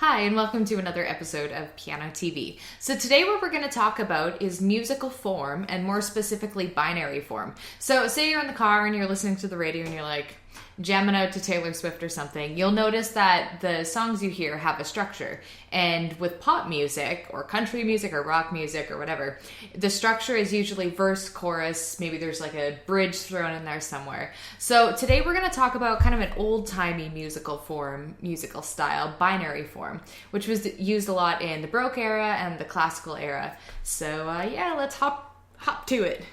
Hi, and welcome to another episode of Piano TV. So today what we're going to talk about is musical form, and more specifically binary form. So say you're in the car and you're listening to the radio and you're like jamming out to Taylor Swift or something, you'll notice that the songs you hear have a structure. And with pop music or country music or rock music or whatever, the structure is usually verse, chorus, maybe there's like a bridge thrown in there somewhere. So today we're going to talk about kind of an old-timey musical form, musical style, binary form, which was used a lot in the Baroque era and the classical era. So yeah, let's hop to it.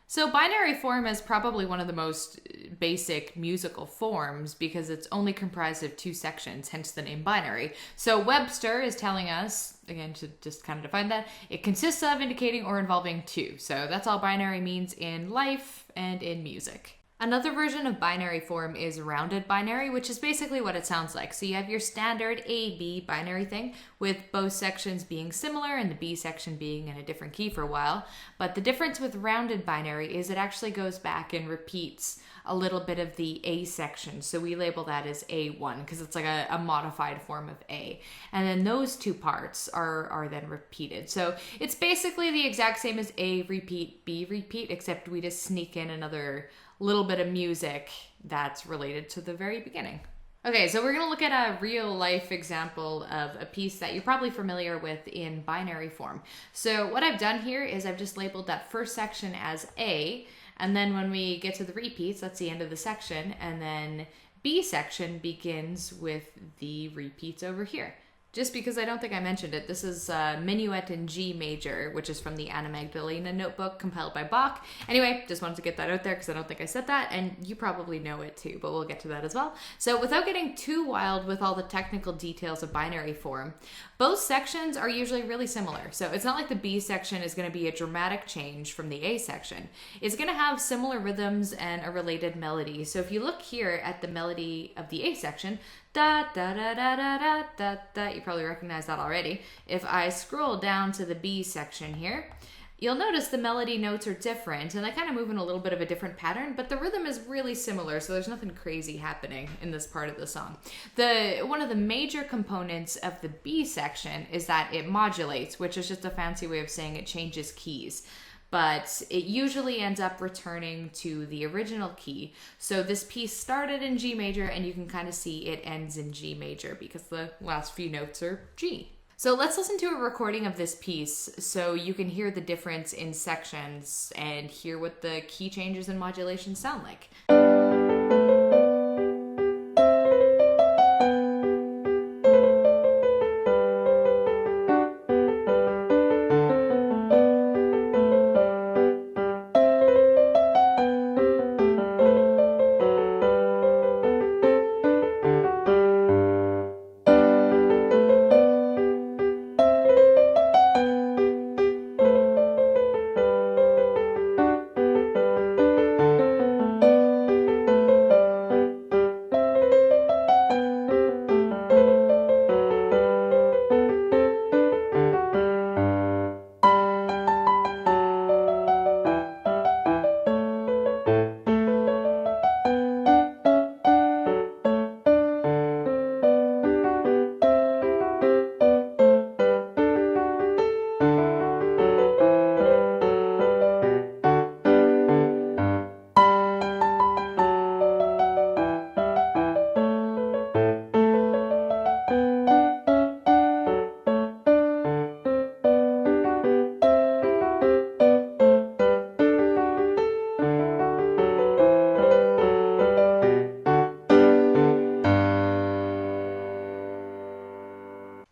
So binary form is probably one of the most basic musical forms because it's only comprised of two sections, hence the name binary. So Webster is telling us, again, to just kind of define that, it consists of, indicating, or involving two. So that's all binary means in life and in music. Another version of binary form is rounded binary, which is basically what it sounds like. So you have your standard A-B binary thing, with both sections being similar and the B section being in a different key for a while. But the difference with rounded binary is it actually goes back and repeats a little bit of the A section. So we label that as A1 because it's like a modified form of A. And then those two parts are then repeated. So it's basically the exact same as A repeat, B repeat, except we just sneak in another little bit of music that's related to the very beginning. Okay, so we're going to look at a real life example of a piece that you're probably familiar with in binary form. So what I've done here is I've just labeled that first section as A, and then when we get to the repeats, that's the end of the section, and then B section begins with the repeats over here. Just because I don't think I mentioned it, this is Minuet in G major, which is from the Anna Magdalena notebook compiled by Bach. Anyway, just wanted to get that out there because I don't think I said that, and you probably know it too, but we'll get to that as well. So without getting too wild with all the technical details of binary form, both sections are usually really similar. So it's not like the B section is going to be a dramatic change from the A section. It's going to have similar rhythms and a related melody. So if you look here at the melody of the A section, da da da da da da da da. You probably recognize that already. If I scroll down to the B section here, you'll notice the melody notes are different and they kind of move in a little bit of a different pattern, but the rhythm is really similar, so there's nothing crazy happening in this part of the song. One of the major components of the B section is that it modulates, which is just a fancy way of saying it changes keys. But it usually ends up returning to the original key. So this piece started in G major, and you can kind of see it ends in G major because the last few notes are G. So let's listen to a recording of this piece so you can hear the difference in sections and hear what the key changes and modulations sound like.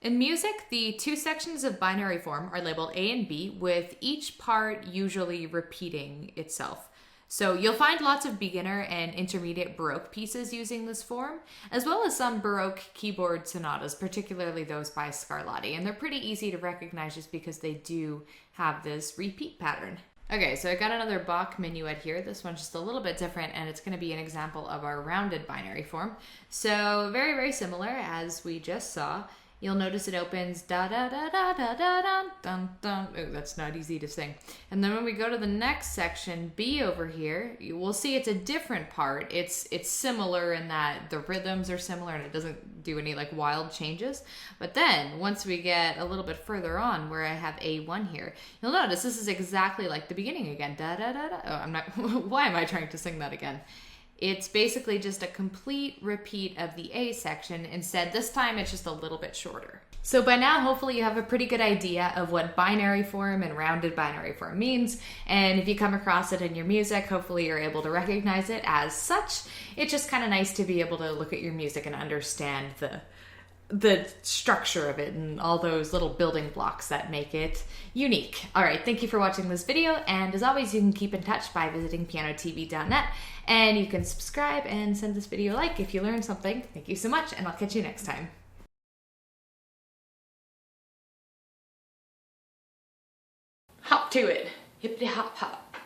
In music, the two sections of binary form are labeled A and B, with each part usually repeating itself. So you'll find lots of beginner and intermediate Baroque pieces using this form, as well as some Baroque keyboard sonatas, particularly those by Scarlatti. And they're pretty easy to recognize just because they do have this repeat pattern. Okay, so I got another Bach minuet here. This one's just a little bit different, and it's going to be an example of our rounded binary form. So very, very similar as we just saw. you'll notice it opens da da da da da da da dun dun. Ooh, that's not easy to sing. And then when we go to the next section, B over here, you will see it's a different part. It's similar in that the rhythms are similar and it doesn't do any like wild changes. But then once we get a little bit further on where I have A1 here, you'll notice this is exactly like the beginning again. Da da da da. Oh, I'm not. Why am I trying to sing that again? It's basically just a complete repeat of the A section. Instead, this time it's just a little bit shorter. So by now, hopefully you have a pretty good idea of what binary form and rounded binary form means. And if you come across it in your music, hopefully you're able to recognize it as such. It's just kind of nice to be able to look at your music and understand the structure of it and all those little building blocks that make it unique. All right, thank you for watching this video, and as always, you can keep in touch by visiting pianotv.net, and you can subscribe and send this video a like if you learned something. Thank you so much, and I'll catch you next time. Hop to it. Hippity hop hop.